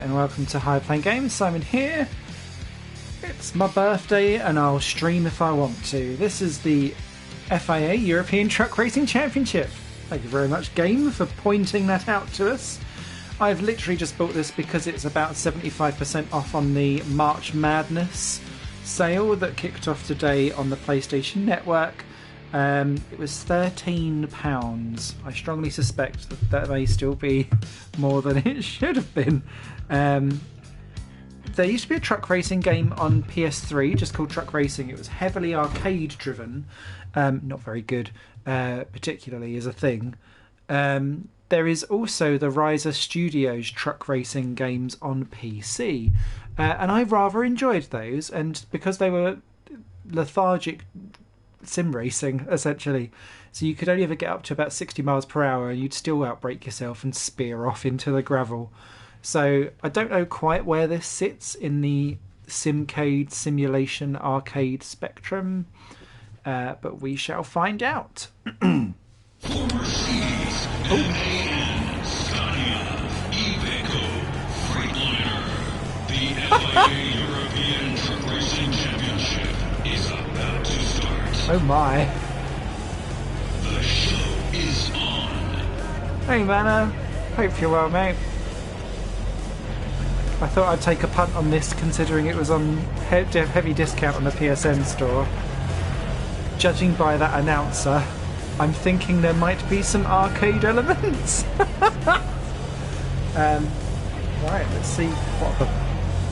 And welcome to High Playing Games. Simon here. It's my birthday and I'll stream if I want to. This is the FIA European Truck Racing Championship. Thank you very much, Game, for pointing that out to us. I've literally just bought this because it's about 75% off on the March Madness sale that kicked off today on the PlayStation Network. It was £13. I strongly suspect that may still be more than it should have been. There used to be a truck racing game on PS3 just called Truck Racing. It was heavily arcade driven, not very good, particularly as a thing. There is also the Riser Studios truck racing games on PC, and I rather enjoyed those. And because they were lethargic sim racing, essentially, so you could only ever get up to about 60 miles per hour and you'd still outbrake yourself and spear off into the gravel. So I don't know quite where this sits in the Simcade simulation arcade spectrum, but we shall find out. European Truck Racing Championship is about to start. Oh my. The show is on. Hey Manna, hope you're well, mate. I thought I'd take a punt on this considering it was on heavy discount on the PSN store. Judging by that announcer, I'm thinking there might be some arcade elements. Right, let's see what the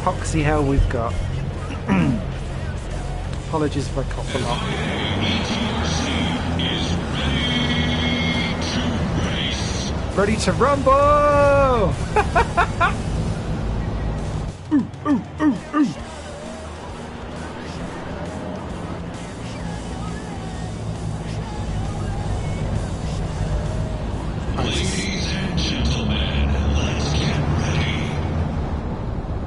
poxy hell we've got. Apologies if I cough a lot. Ready to rumble! Ooh, ooh, ooh, ooh. Ladies and gentlemen, let's get ready.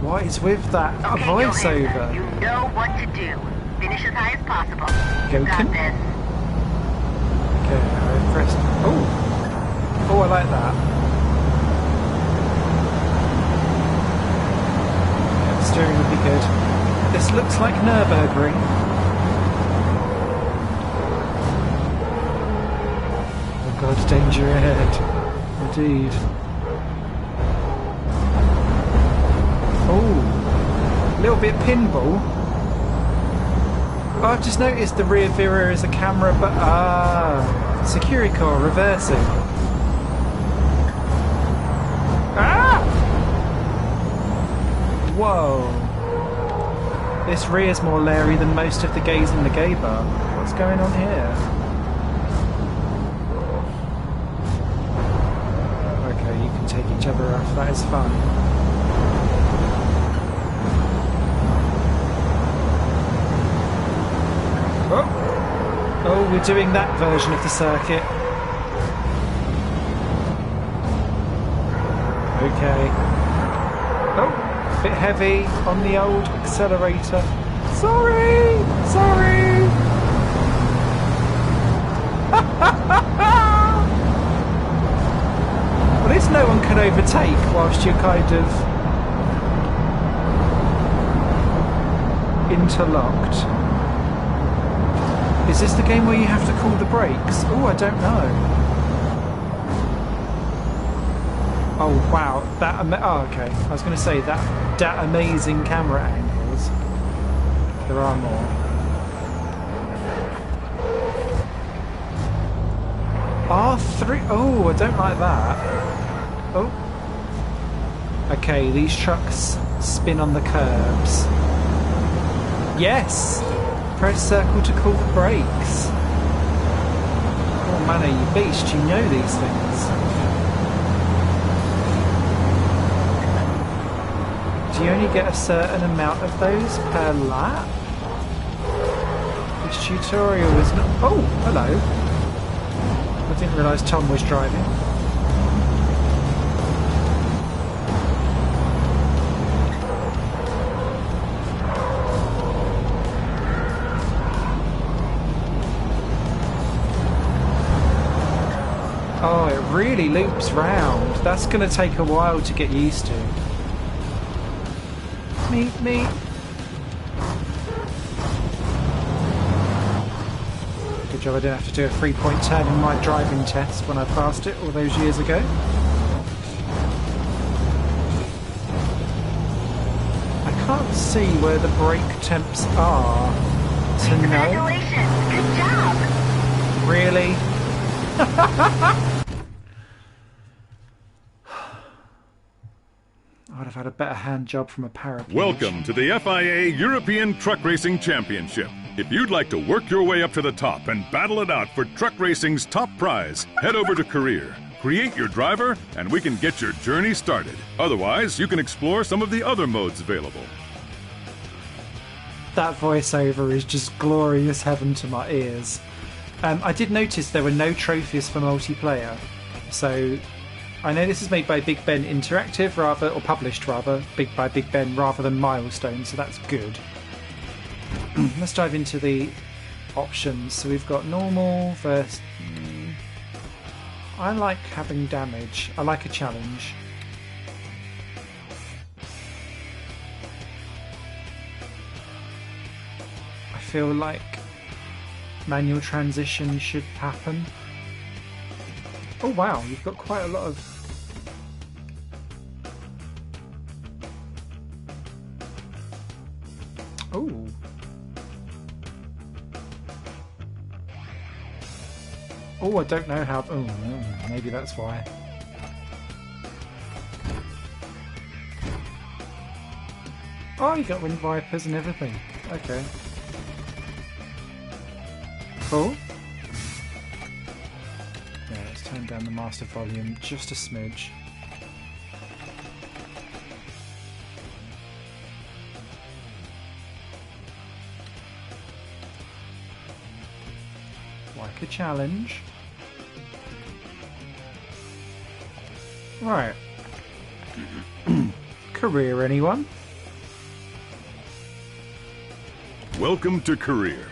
What is with that Okay, voiceover? You know what to do. Finish as high as possible. Go, Got Kim. this. Okay, I pressed. Oh! Oh, I like that. Yeah, steering would be good. This looks like Nürburgring. Oh god, danger ahead. Indeed. Oh! A little bit pinball. Oh, I've just noticed the rear mirror is a camera, but Securicore reversing. Ah! Whoa. This rear's more leery than most of the gays in the gay bar. What's going on here? Okay, you can take each other off. That is fun. Oh, we're doing that version of the circuit. Okay. Oh, a bit heavy on the old accelerator. Sorry! Sorry! Well, at least no one can overtake whilst you're kind of interlocked. Is this the game where you have to call the brakes? Oh, I don't know. Oh wow, oh okay. I was going to say that amazing camera angles. There are more. R3. Oh, I don't like that. Oh. Okay, these trucks spin on the curbs. Yes. Press circle to call the brakes. Oh man, you beast, you know these things. Do you only get a certain amount of those per lap? This tutorial is not... Oh, hello. I didn't realise Tom was driving. Oh, it really loops round. That's going to take a while to get used to. me. Good job I didn't have to do a 3-point turn in my driving test when I passed it all those years ago. I can't see where the brake temps are to know. Congratulations! Good job! Really? I'd have had a better hand job from a paraplegic. Welcome to the FIA European Truck Racing Championship. If you'd like to work your way up to the top and battle it out for truck racing's top prize, head over to Career. Create your driver, and we can get your journey started. Otherwise, you can explore some of the other modes available. That voiceover is just glorious heaven to my ears. I did notice there were no trophies for multiplayer, so I know this is made by Big Ben Interactive, or published rather, by Big Ben rather than Milestone, so that's good. Let's dive into the options. So we've got normal versus... I like having damage. I like a challenge. I feel like manual transition should happen. Oh wow, you've got quite a lot of... Oh. Oh, I don't know how... Oh, maybe that's why. Oh, you got wind vipers and everything. Okay. Cool. Yeah, let's turn down the master volume just a smidge. Like a challenge. Right. Career, anyone? Welcome to Career.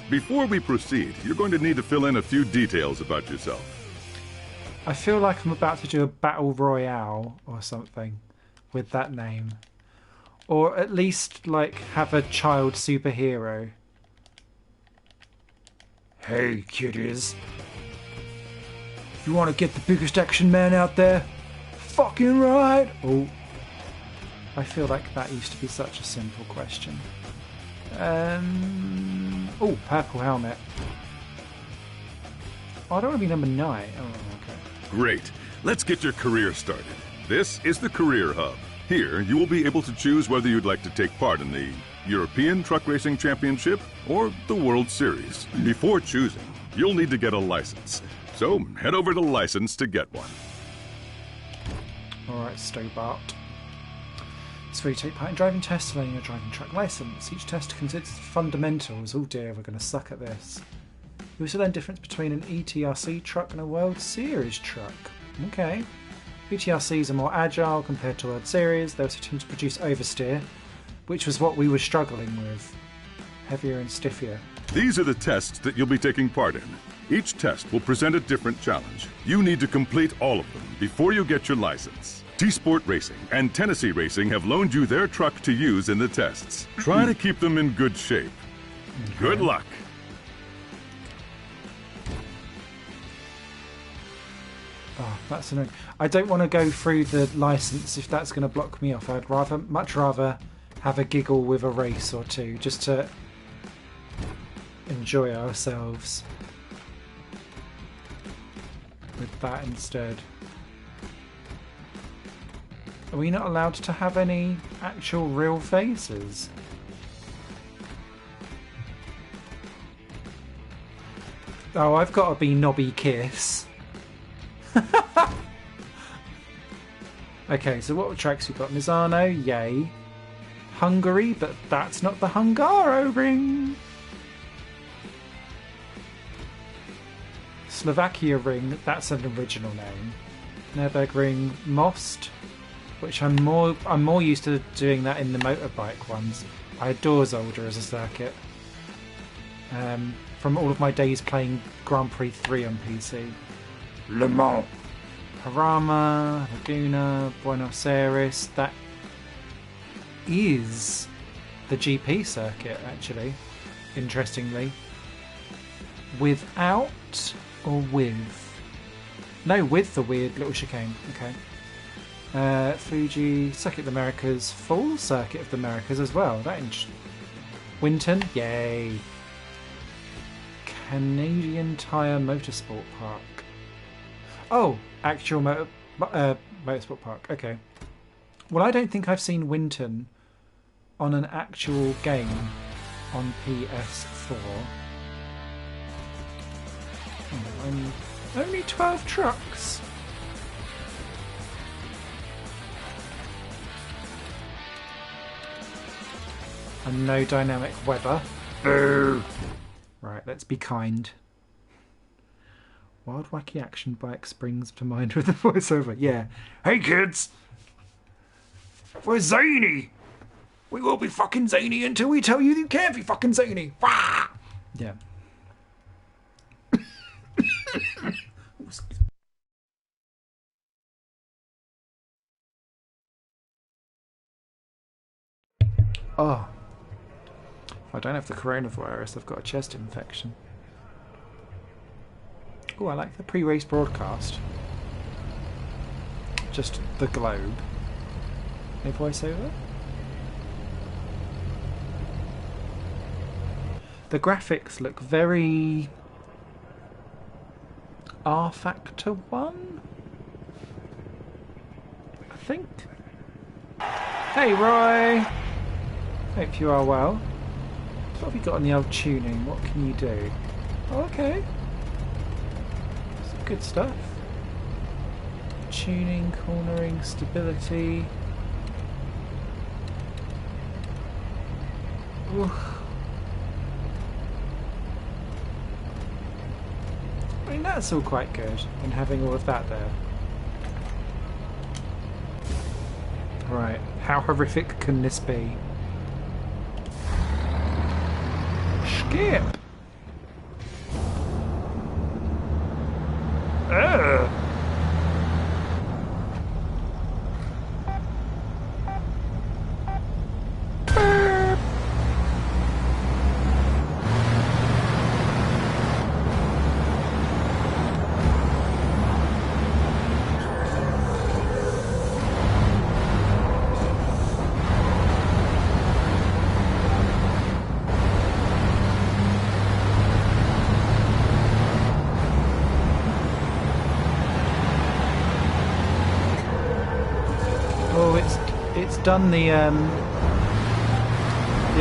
Before we proceed, you're going to need to fill in a few details about yourself. I feel like I'm about to do a battle royale or something with that name. Or at least, like, have a child superhero. Hey, kiddies. You want to get the biggest action man out there? Fucking right! Oh. I feel like that used to be such a simple question. Oh, purple helmet. Oh, I don't want to be number 9. Oh, okay. Great. Let's get your career started. This is the Career Hub. Here, you will be able to choose whether you'd like to take part in the European Truck Racing Championship or the World Series. Before choosing, you'll need to get a license. So head over to License to get one. Alright, Stobart. So you take part in driving tests, learning your driving truck license. Each test considers fundamentals. Oh dear, we're going to suck at this. You also learn the difference between an ETRC truck and a World Series truck. Okay. ETRCs are more agile compared to World Series. They also tend to produce oversteer, which was what we were struggling with. Heavier and stiffier. These are the tests that you'll be taking part in. Each test will present a different challenge. You need to complete all of them before you get your license. T-Sport Racing and Tennessee Racing have loaned you their truck to use in the tests. Try to keep them in good shape. Okay. Good luck. Oh, that's annoying. I don't want to go through the license if that's going to block me off. I'd much rather have a giggle with a race or two, just to enjoy ourselves with that instead. Are we not allowed to have any actual real faces? Oh, I've got to be Nobby Kiss. Okay, so what tracks we got? Misano, yay. Hungary, but that's not the Hungaroring. Slovakia Ring, that's an original name. Nürburgring Most, which I'm more used to doing that in the motorbike ones. I adore Zolder as a circuit. From all of my days playing Grand Prix 3 on PC. Le Mans. Parama, Laguna, Buenos Aires, that is the GP circuit, actually, interestingly. Without or with? No, with the weird little chicane. Okay. Fuji, Circuit of the Americas, full Circuit of the Americas as well. Winton, yay. Canadian Tire Motorsport Park. Oh, actual motorsport park. Okay. Well, I don't think I've seen Winton on an actual game on PS4. Only 12 trucks. And no dynamic weather. Boo! Right, let's be kind. Wild Wacky Action Bike springs to mind with the voiceover. Yeah. Hey kids! We're zany! We will be fucking zany until we tell you you can't be fucking zany! Wah! Yeah. Oh. If I don't have the coronavirus, I've got a chest infection. Oh, I like the pre-race broadcast. Just the globe. No voiceover? The graphics look very... R-Factor 1? I think. Hey Roy! Hope you are well. What have you got on the old tuning? What can you do? Oh, okay. Some good stuff. Tuning, cornering, stability. Oof. I mean, that's all quite good, and having all of that there. Right, how horrific can this be? Skip! Ugh! Done the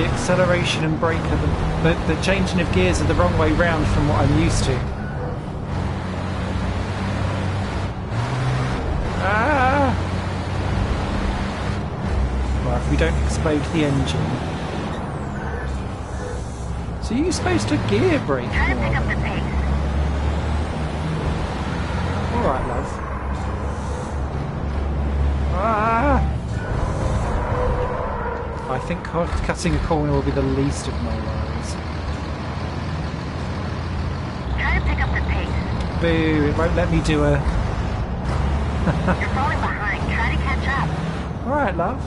acceleration and brake of the changing of gears are the wrong way round from what I'm used to. Ah! Well, if we don't explode the engine. So you're supposed to gear brake Try to more. pick up the pace. Alright, love. Ah! I think cutting a corner will be the least of my worries. Try to pick up the pace. Boo, it won't let me do a... You're falling behind. Try to catch up. Alright, love.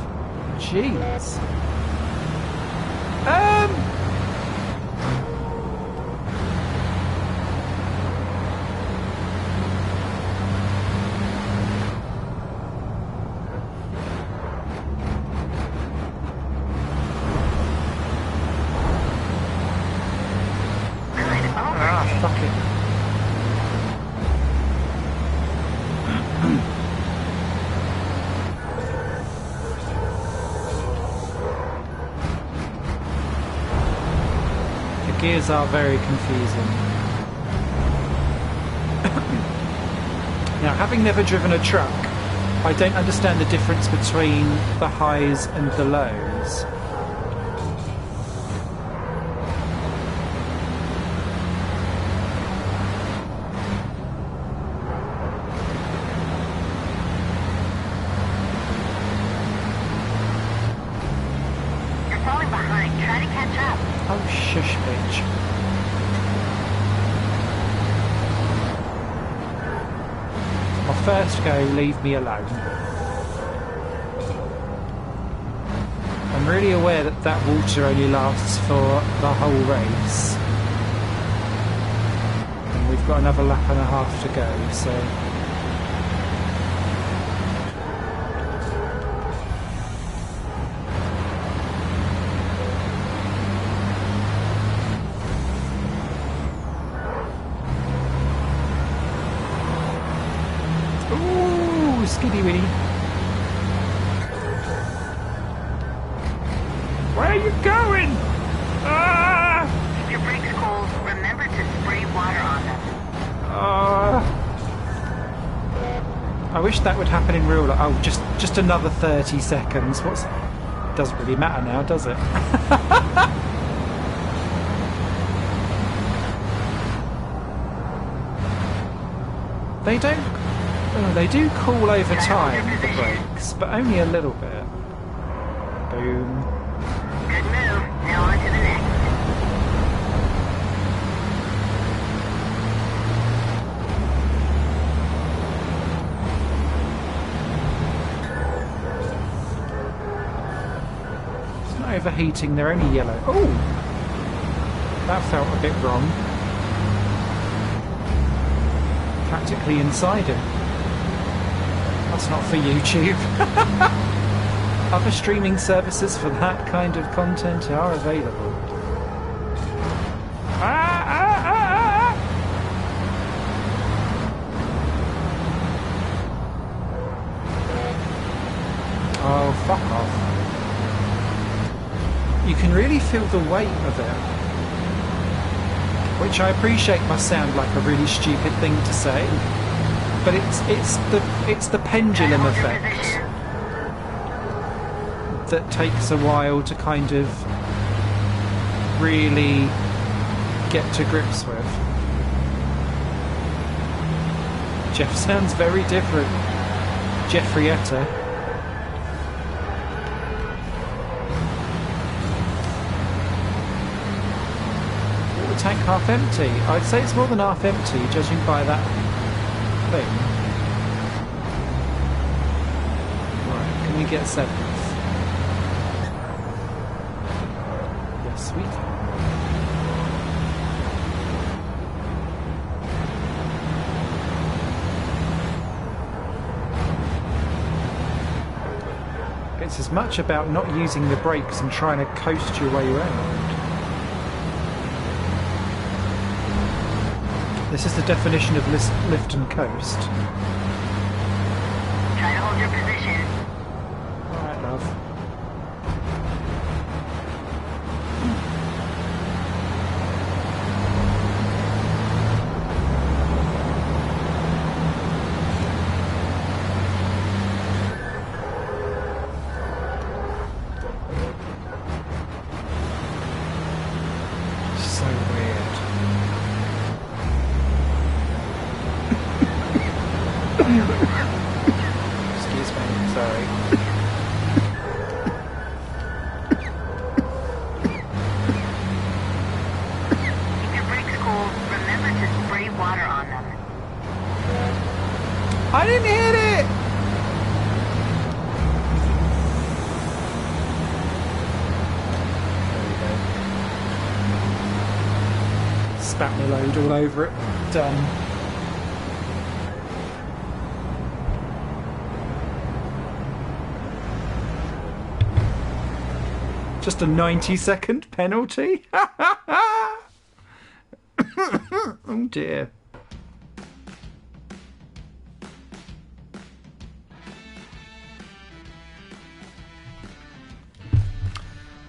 Jeez. Fuck it. The gears are very confusing. Now, having never driven a truck, I don't understand the difference between the highs and the lows. Oh, shush, bitch. My first go, leave me alone. I'm really aware that that water only lasts for the whole race. And we've got another lap and a half to go, so... Ooh, skiddy winny. Where are you going? Ah! If your brakes cold, remember to spray water on them. I wish that would happen in real life. Oh, just another 30 seconds. Doesn't really matter now, does it? They do cool over time, the brakes, but only a little bit. Boom. Good move. Now on to the next. It's not overheating, they're only yellow. Oh! That felt a bit wrong. Practically inside him. That's not for YouTube. Other streaming services for that kind of content are available. Oh, fuck off. You can really feel the weight of it. Which I appreciate must sound like a really stupid thing to say. But it's the pendulum effect that takes a while to kind of really get to grips with. Jeff sounds very different. Jeffrietta. Water tank half empty. I'd say it's more than half empty, judging by that thing. Right, can we get 7th? Yes, we can. It's as much about not using the brakes and trying to coast your way around. This is the definition of lift and coast. Try to hold your position. Alright, love. So weird. Excuse me, sorry. If your brakes cold, remember to spray water on them. I didn't hit it! There we go. Spat my load all over it. Done. Just a 90-second penalty? Oh dear.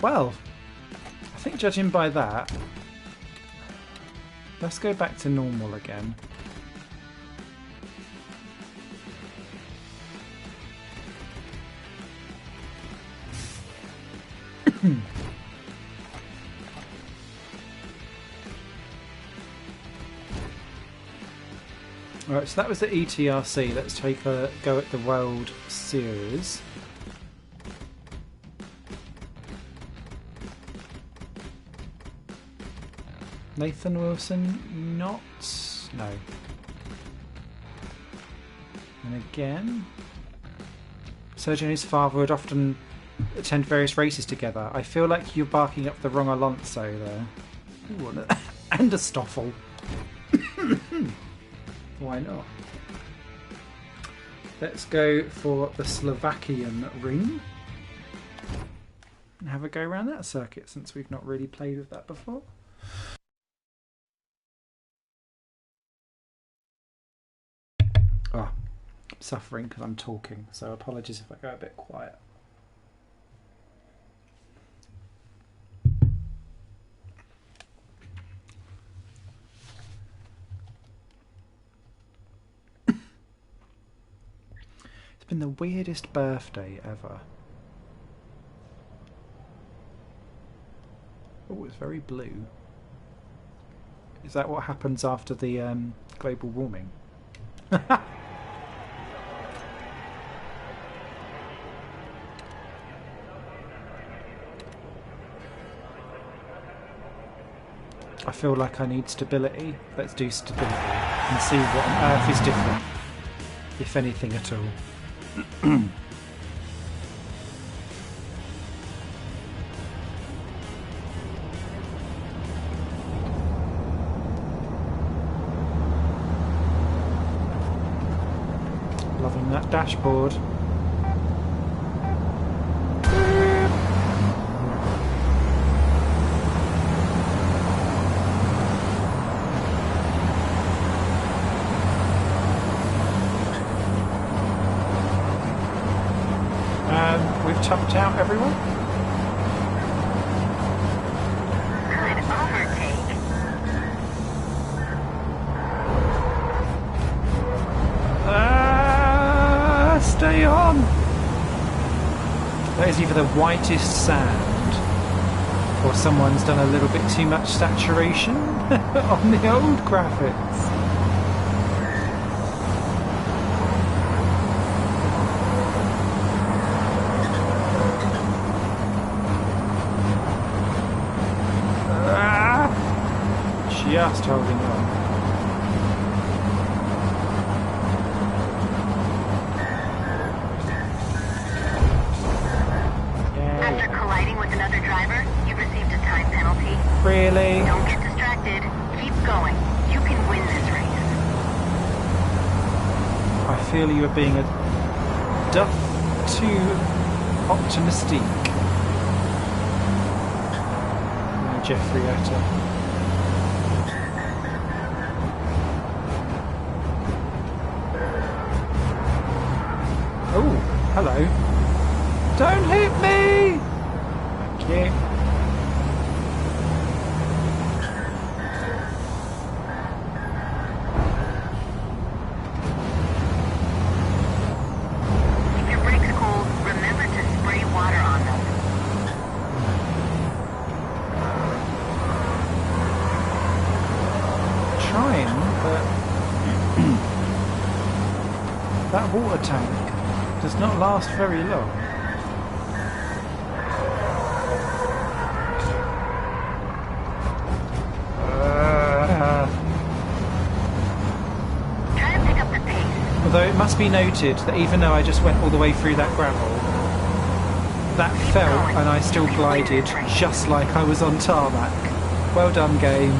Well, I think judging by that, let's go back to normal again. Alright, so that was the ETRC. Let's take a go at the World Series. Nathan Wilson, not... no. And again... Sergio and his father would often attend various races together. I feel like you're barking up the wrong Alonso there. Ooh, and a Stoffel. Why not? Let's go for the Slovakian ring and have a go around that circuit since we've not really played with that before. Oh, I'm suffering because I'm talking, so apologies if I go a bit quiet. It's been the weirdest birthday ever. Oh, it's very blue. Is that what happens after the global warming? I feel like I need stability. Let's do stability and see what on earth is different, if anything at all. Loving that dashboard. We've topped out everyone. Good overtake. Stay on! That is either the whitest sand or someone's done a little bit too much saturation on the old graphics. Just holding on. After colliding with another driver, you've received a time penalty. Really? Don't get distracted. Keep going. You can win this race. I feel you are being a duff too optimistic. Jeffrey Etta. Oh, hello. Don't hit me! Thank you. If your brakes cold, remember to spray water on them. Trying, but that water tank does not last very long. Try to pick up the pace. Although it must be noted that even though I just went all the way through that gravel, that fell and I still glided just like I was on tarmac. Well done, game.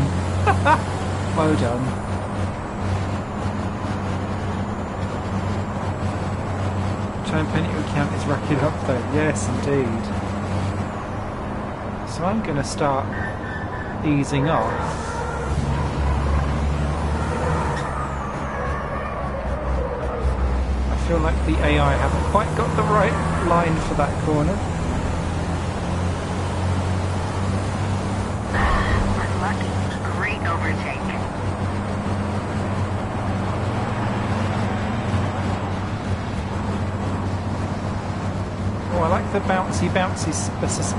Well done. Time penalty count is racking up though. Yes, indeed. So I'm going to start easing off. I feel like the AI haven't quite got the right line for that corner. Unlucky. Great overtake. Oh, I like the bouncy suspension.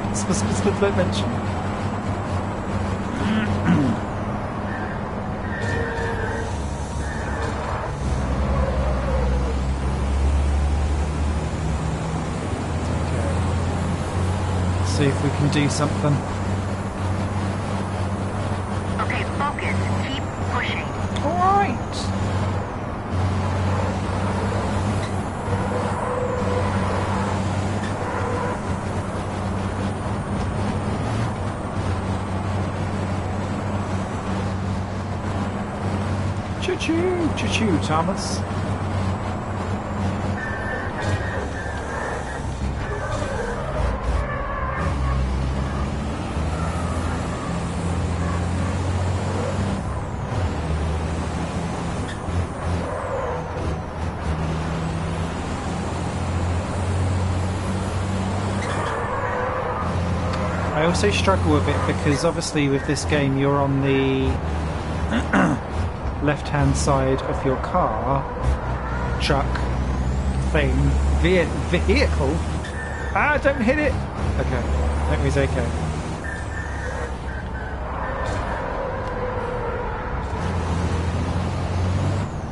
Okay. See if we can do something. Okay, focus. Keep pushing. All right. Choo-choo, choo-choo, Thomas. I also struggle a bit because obviously with this game you're on the left-hand side of your car, truck, thing, vehicle. Ah, don't hit it! Okay, that means okay.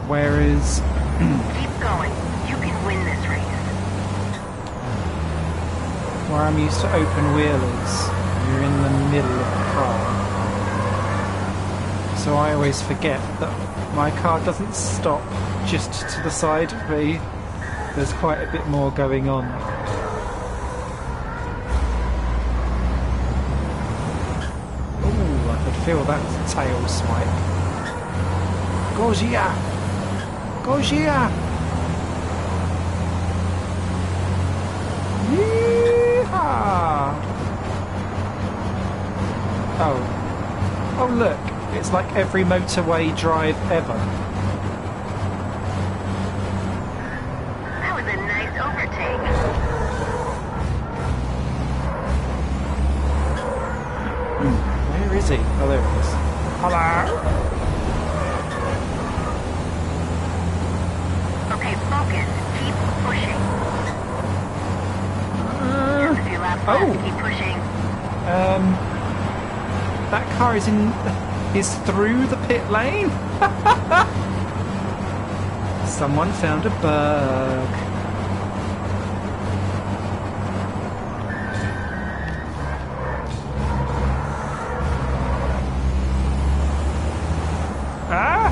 Whereas... Keep going. You can win this race. where I'm used to open wheelers, you're in the middle of the car. So I always forget that my car doesn't stop just to the side of me. There's quite a bit more going on. Ooh, I could feel that tail swipe. Gojia! Gojia! Yeehaw! Oh. Oh look, it's like every motorway drive ever. That was a nice overtake. Where is he? Oh, there he is. Hello! Okay, focus. Keep pushing. Just a few laps left. oh. Keep pushing. That car is through the pit lane? Someone found a bug. Ah!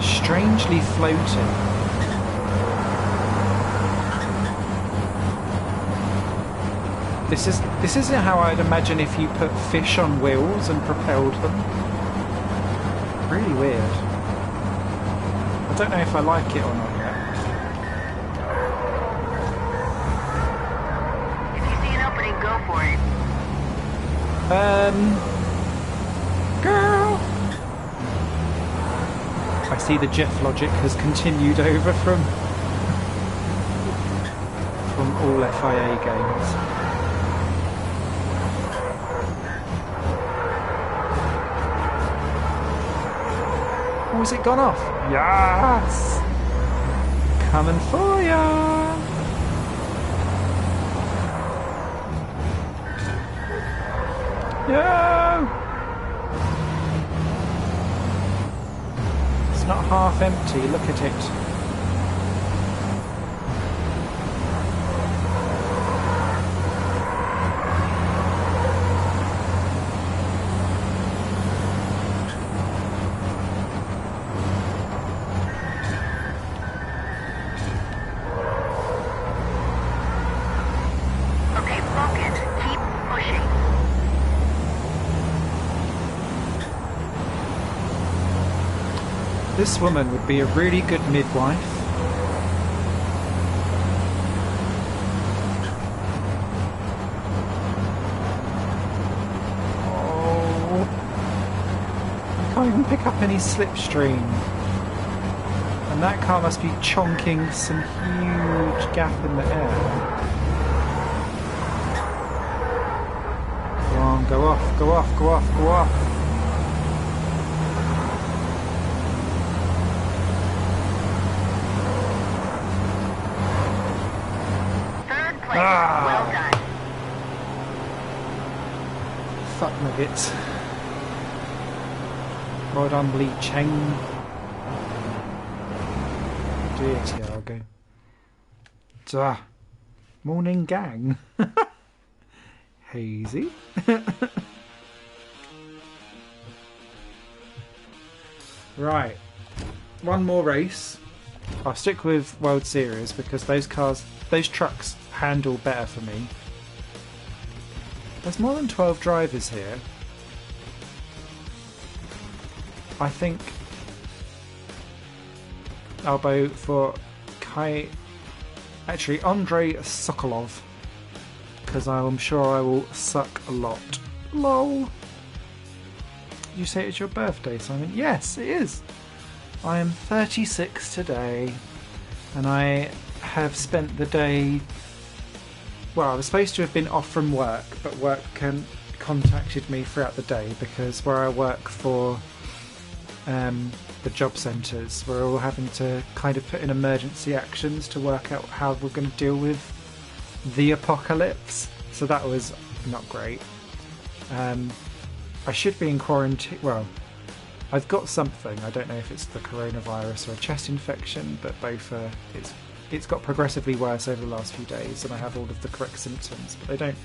Strangely floating. This isn't how I'd imagine if you put fish on wheels and propelled them. Really weird. I don't know if I like it or not yet. If you see an opening, go for it. Girl! I see the Jeff logic has continued over from all FIA games. Oh, has it gone off? Yes! Coming for ya! No! It's not half empty, look at it. Okay, focus. Keep pushing. This woman would be a really good midwife. Oh, I can't even pick up any slipstream. And that car must be chonking some huge gap in the air. Go on, go off, go off, go off, go off. Third place. Ah. Well done. Fuck nuggets. Well done, Lee Cheng. Dear Tiago. Duh. Morning gang. Hazy. Right. One more race. I'll stick with World Series because those trucks handle better for me. There's more than 12 drivers here. I think I'll vote for Andrei Sokolov, because I'm sure I will suck a lot. LOL. You say it's your birthday, Simon? Yes, it is. I am 36 today, and I have spent the day... Well, I was supposed to have been off from work, but work contacted me throughout the day because where I work for the job centres, we're all having to kind of put in emergency actions to work out how we're going to deal with the apocalypse. So that was not great. I should be in quarantine. Well, I've got something. I don't know if it's the coronavirus or a chest infection, but both are. It's got progressively worse over the last few days, and I have all of the correct symptoms. But they don't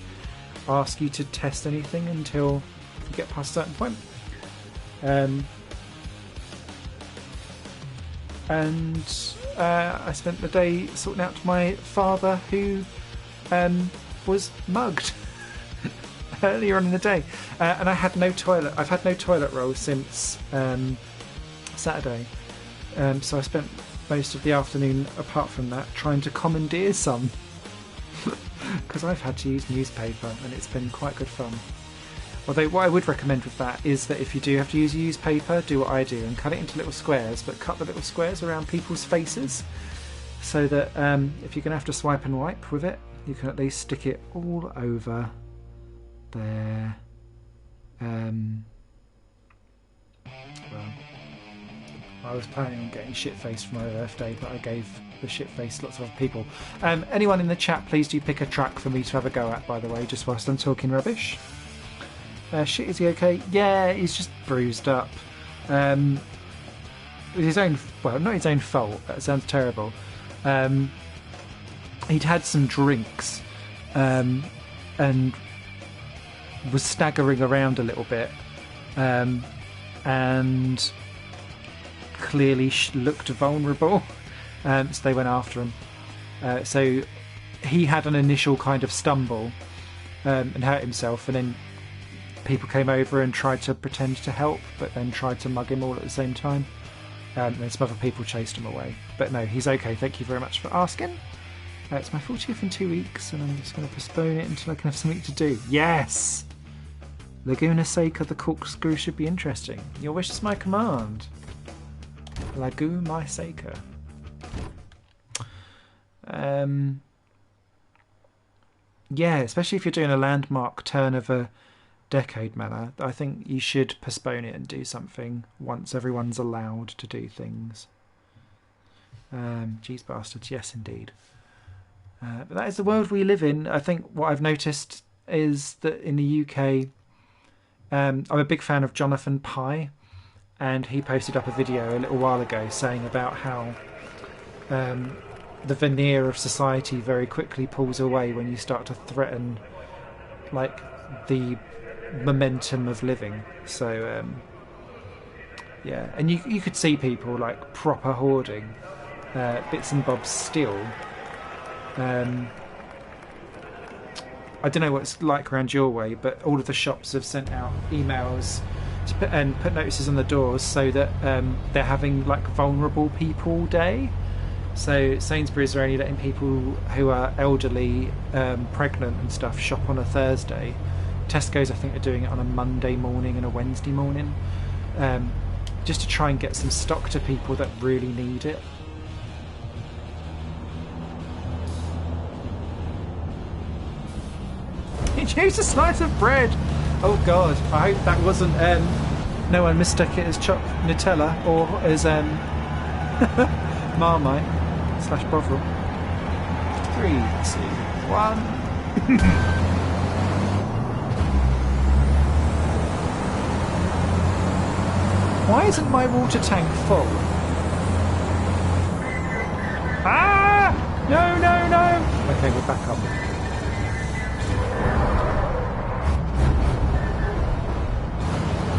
ask you to test anything until you get past a certain point. And I spent the day sorting out my father, who was mugged earlier on in the day, and I had no toilet. I've had no toilet roll since Saturday, so I spent most of the afternoon, apart from that, trying to commandeer some because I've had to use newspaper, and it's been quite good fun. Although what I would recommend with that is that if you do have to use newspaper, do what I do and cut it into little squares, but cut the little squares around people's faces so that if you're going to have to swipe and wipe with it, you can at least stick it all over there. Well, I was planning on getting shit-faced for my birthday, but I gave the shit-faced lots of other people. Anyone in the chat, please do pick a track for me to have a go at, by the way, just whilst I'm talking rubbish. Shit, is he okay? Yeah, he's just bruised up. His own, well, not his own fault. That sounds terrible. He'd had some drinks and was staggering around a little bit, and clearly looked vulnerable. So they went after him. So he had an initial kind of stumble and hurt himself, and then people came over and tried to pretend to help, but then tried to mug him all at the same time. And then some other people chased him away. But no, he's okay. Thank you very much for asking. It's my 40th in 2 weeks, and I'm just going to postpone it until I can have something to do. Yes! Laguna Seca, the corkscrew should be interesting. Your wish is my command. Laguna Seca. Yeah, especially if you're doing a landmark turn of a decade manner, I think you should postpone it and do something once everyone's allowed to do things. Jeez bastards, yes indeed. But that is the world we live in. I think what I've noticed is that in the UK, I'm a big fan of Jonathan Pye, and he posted up a video a little while ago saying about how the veneer of society very quickly pulls away when you start to threaten like the momentum of living. So yeah, and you could see people like proper hoarding bits and bobs still. I don't know what it's like around your way, but all of the shops have sent out emails to put notices on the doors so that they're having like vulnerable people day. So Sainsbury's are only letting people who are elderly, pregnant and stuff shop on a Thursday. Tesco's, I think, are doing it on a Monday morning and a Wednesday morning, just to try and get some stock to people that really need it. Use a slice of bread. Oh God! I hope that wasn't. No one mistook it as chopped Nutella or as Marmite / Bovril. 3, 2, 1. Why isn't my water tank full? Ah! No, no, no! Okay, we're back up.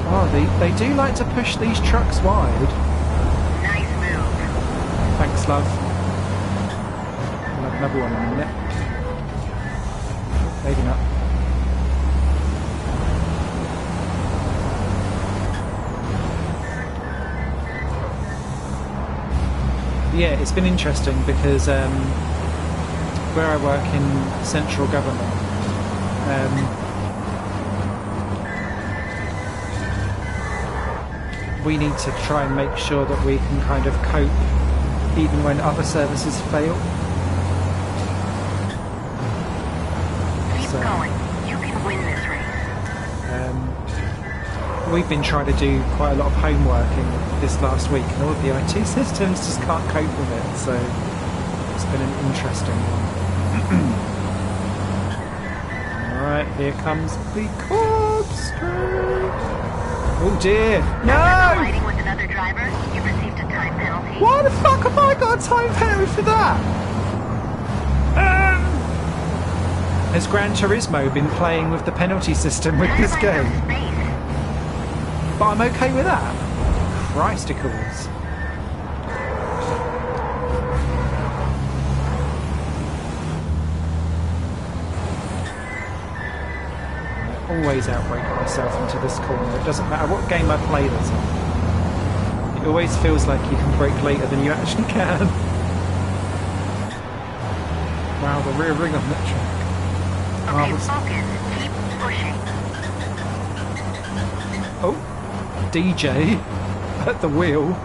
Oh, they do like to push these trucks wide. Nice move. Thanks, Thanks, love. We'll have another one in a minute. Maybe not. Yeah, it's been interesting because where I work in central government, we need to try and make sure that we can kind of cope even when other services fail. Keep going. You can win this race. We've been trying to do quite a lot of homework in this last week, and all of the IT systems just can't cope with it, so it's been an interesting one. Alright, here comes the corpse train. Oh dear, no! After colliding with another driver, you received a time penalty. Why the fuck have I got a time penalty for that? Has Gran Turismo been playing with the penalty system with this game? But I'm okay with that. Christicles. I always outbrake myself into this corner. It doesn't matter what game I play this on. It always feels like you can brake later than you actually can. Wow, the rear ring on that track. Okay, focus. Keep pushing. Oh, DJ at the wheel.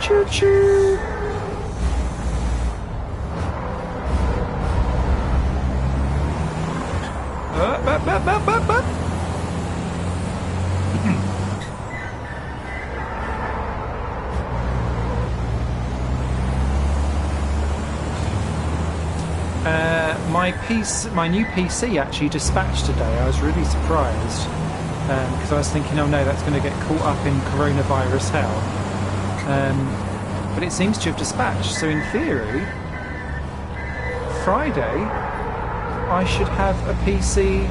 Choo choo. Up. My new PC actually dispatched today. I was really surprised because I was thinking, oh no, that's going to get caught up in coronavirus hell. But it seems to have dispatched. So in theory, Friday, I should have a PC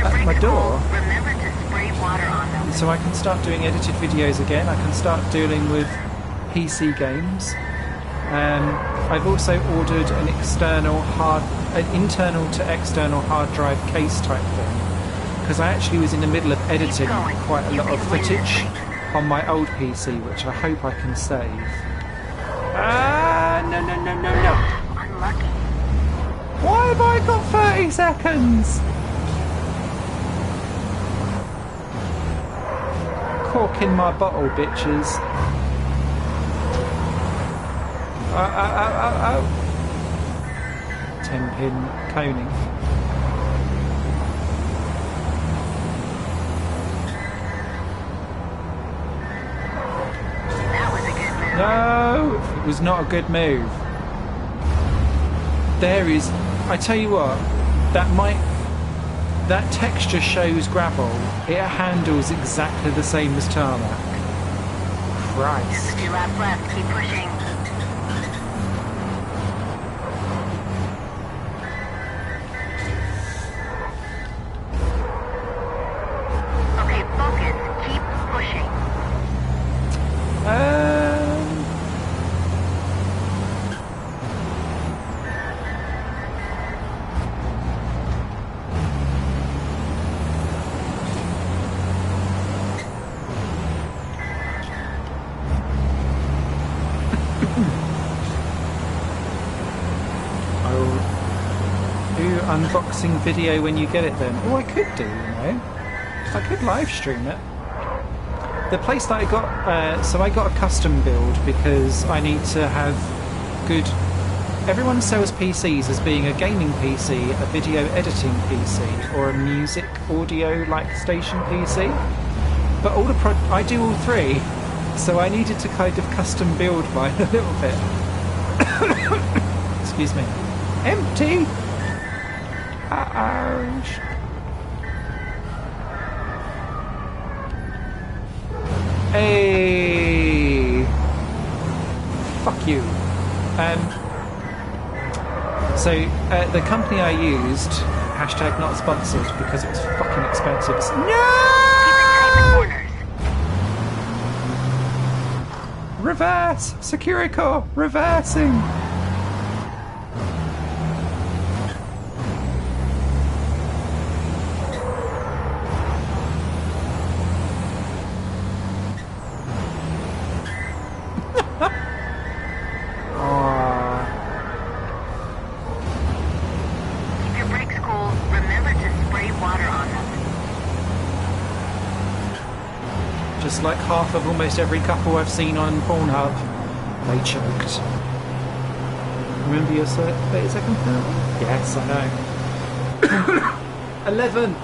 at my door. Remember to spray water on them. So I can start doing edited videos again. I can start dealing with PC games. I've also ordered an internal to external hard drive case type thing because I actually was in the middle of editing quite a lot of footage on my old PC, which I hope I can save. No. Unlucky. Why have I got 30 seconds? Cork in my bottle, bitches. 10-pin coning. That was a good move. No, it was not a good move. There is, I tell you what, that texture shows gravel. It handles exactly the same as tarmac. Christ. Just a few laps left. Keep pushing. Okay, focus. Keep pushing. Unboxing video when you get it then. Oh, I could do, you know. I could live stream it. The place that I got, so I got a custom build because I need to have good... Everyone sells PCs as being a gaming PC, a video editing PC, or a music audio like station PC. But all the I do all three, so I needed to kind of custom build mine a little bit. Excuse me. Empty! Ouch. Hey! Fuck you. So, the company I used, hashtag not sponsored, because it was fucking expensive. No! Keep it tight in the corners. Reverse! Securicore! Reversing! Keep your brakes cool. Remember to spray water on them. Just like half of almost every couple I've seen on Pornhub, they choked. Remember your 30-second penalty? Yes, I know. 11!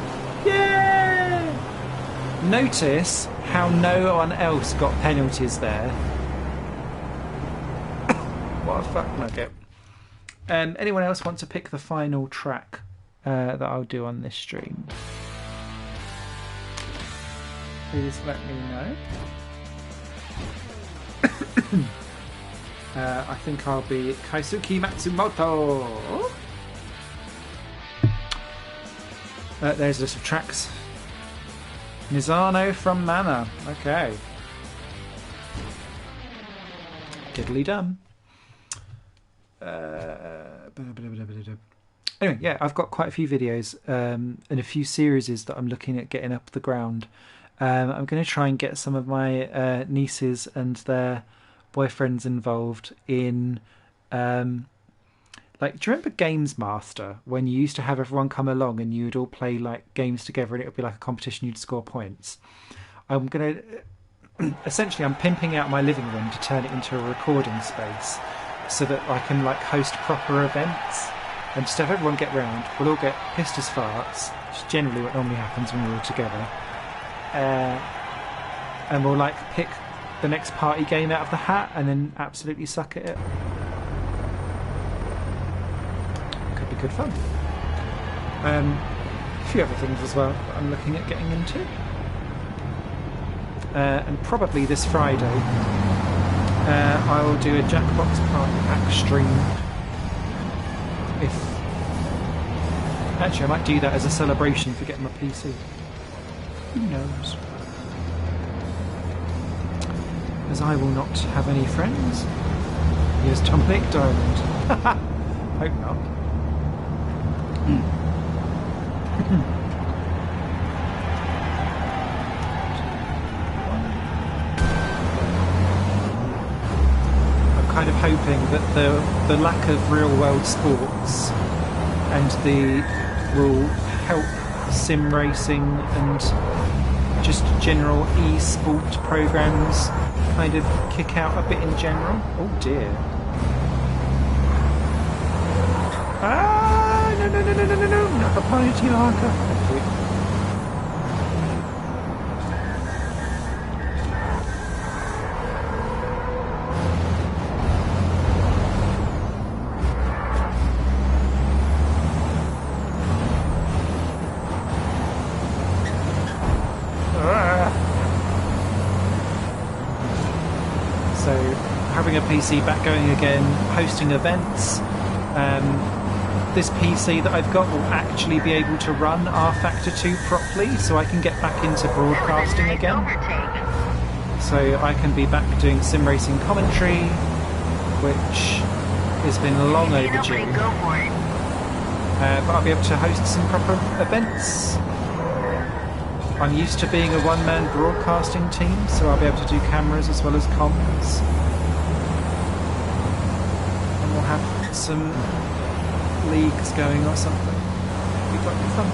Yay! Notice how no one else got penalties there. What a fuck nugget. Anyone else want to pick the final track that I'll do on this stream? Please let me know. I think I'll be Kaisuke Matsumoto. There's a list of tracks. Mizano from Mana. Okay. Diddly dum. Anyway, yeah, I've got quite a few videos and a few series that I'm looking at getting up the ground. I'm going to try and get some of my nieces and their boyfriends involved in like, do you remember Games Master, when you used to have everyone come along and you'd all play like games together and it would be like a competition, you'd score points? I'm going to essentially, I'm pimping out my living room to turn it into a recording space so that I can like host proper events and just have everyone get round. We'll all get pissed as farts, which is generally what normally happens when we're all together. And we'll like pick the next party game out of the hat and then absolutely suck at it. Could be good fun. A few other things as well that I'm looking at getting into. And probably this Friday I will do a Jackbox Party Pack stream. Actually, I might do that as a celebration for getting my PC. Who knows? As I will not have any friends. Here's Tom Lake Diamond. Hope not. I'm kind of hoping that the lack of real world sports and will help sim racing and just general e-sport programs kind of kick out a bit in general. Oh dear. Ah, no, not the party marker. Thank you. A PC back going again, hosting events. This PC that I've got will actually be able to run R-Factor 2 properly, so I can get back into broadcasting again. So I can be back doing sim racing commentary, which has been long overdue. But I'll be able to host some proper events. I'm used to being a one-man broadcasting team, so I'll be able to do cameras as well as comms. We'll have some leagues going or something. It'll be quite fun.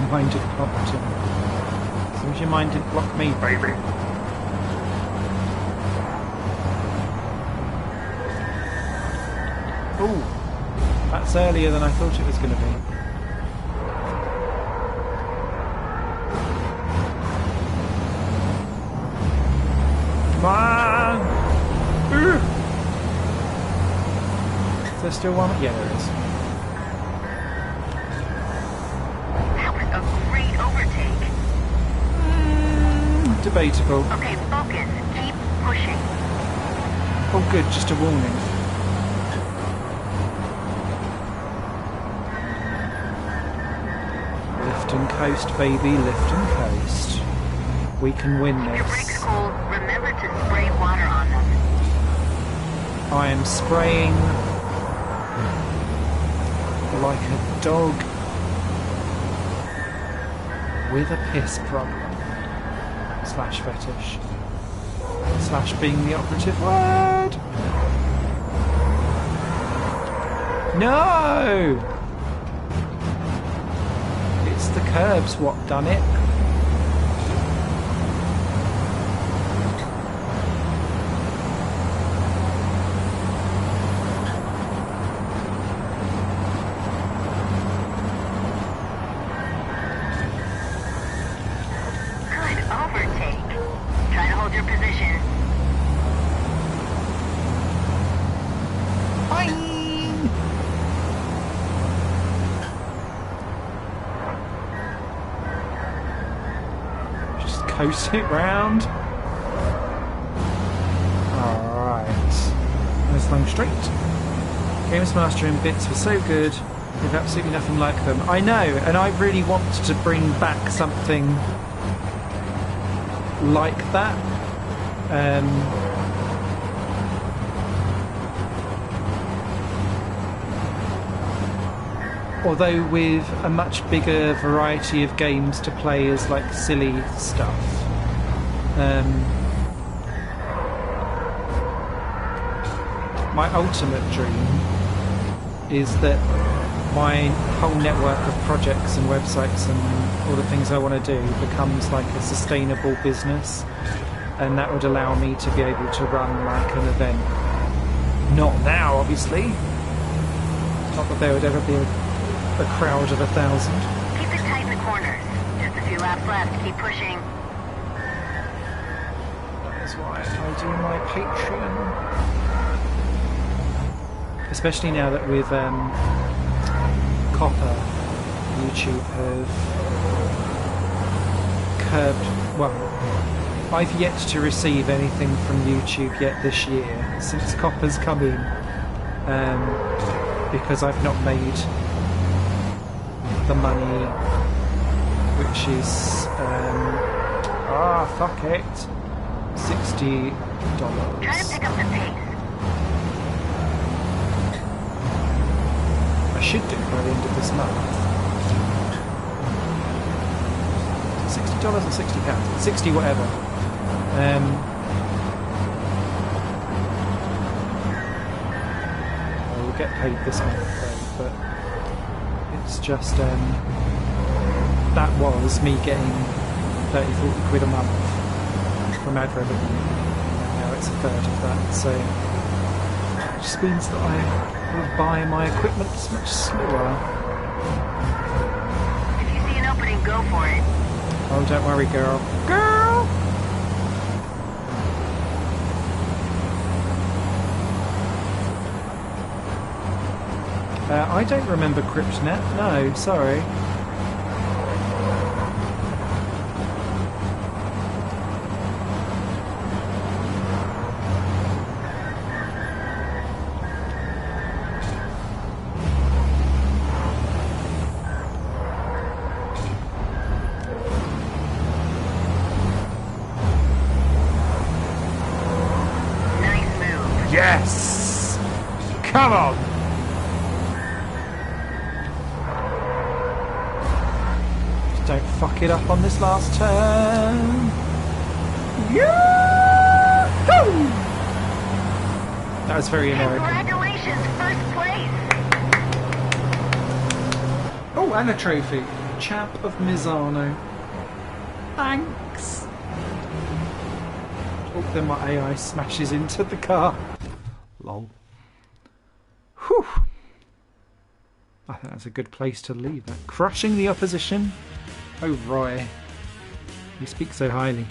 Your mind did block him. As long as your mind didn't block me, baby. Ooh, that's earlier than I thought it was going to be. Come on! Is there still one? Yeah, there is. That was a great overtake. Debatable. Okay, focus. Keep pushing. Oh good, just a warning. Lift and coast, baby, lift and coast. We can win If your this. brakes cold, remember to spray water on them. I am spraying like a dog with a piss problem. Slash fetish. Slash being the operative word. No! It's the curbs what done it. Good overtake. Try to hold your position. Boing! Just coast it round. Alright. Nice long straight. Games Master and bits were so good. There's absolutely nothing like them. I know, and I really want to bring back something like that. Although with a much bigger variety of games to play as like silly stuff. My ultimate dream is that my whole network of projects and websites and all the things I want to do becomes like a sustainable business, and that would allow me to be able to run like an event. Not now, obviously. Not that there would ever be a crowd of 1,000. Keep it tight in the corners. Just a few laps left. Keep pushing. That is why I do my Patreon. Especially now that with Copper, YouTube have curbed. Well, I've yet to receive anything from YouTube yet this year since Copper's come in, because I've not made the money, which is fuck it, $60. Try to pick up the pace. I should do by the end of this month. $60 or £60? 60 whatever. I will get paid this month though, but it's just that was me getting 30-40 quid a month from ad revenue, and now it's a third of that, so it just means that I will buy my equipment much slower. If you see an opening, go for it. Oh, don't worry, girl. Girl! I don't remember CryptNet. No, sorry. Nice move. Yes! Come on! Don't fuck it up on this last turn. Yahoo! That was very American. Congratulations, first place. Oh, and a trophy. Champ of Mizano. Thanks. Oh, then my AI smashes into the car. Lol. Whew. I think that's a good place to leave it. Crushing the opposition. Oh, Roy. You speak so highly.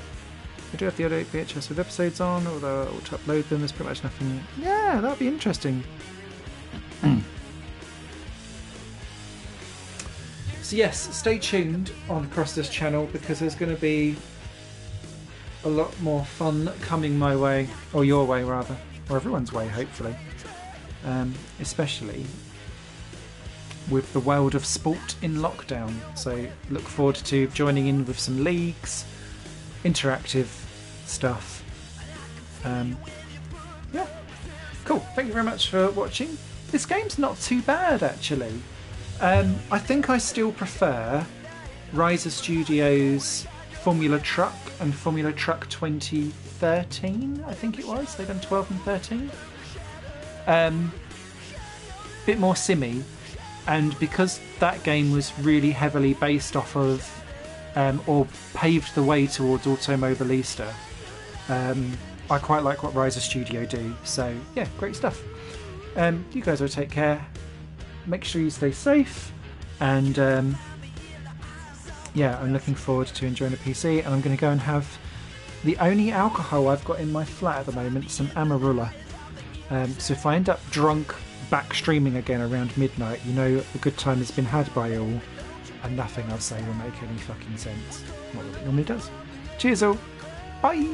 I do have the audio VHS with episodes on, although I ought to upload them. There's pretty much nothing. Yeah, that'd be interesting. So yes, stay tuned on across this channel because there's going to be a lot more fun coming my way, or your way rather, or everyone's way hopefully. Especially with the world of sport in lockdown. So look forward to joining in with some leagues, interactive stuff. Yeah, cool. Thank you very much for watching. This game's not too bad, actually. I think I still prefer Riser Studios' Formula Truck and Formula Truck 2013, I think it was. They've done 12 and 13. Bit more simmy, and because that game was really heavily based off of or paved the way towards Automobilista, I quite like what Riser Studio do. So yeah, great stuff. You guys will take care, make sure you stay safe, and yeah, I'm looking forward to enjoying a PC, and I'm going to go and have the only alcohol I've got in my flat at the moment, some Amarula. So if I end up drunk back streaming again around midnight, you know a good time has been had by all, and nothing I'll say will make any fucking sense. Not that it normally does. Cheers all. Bye.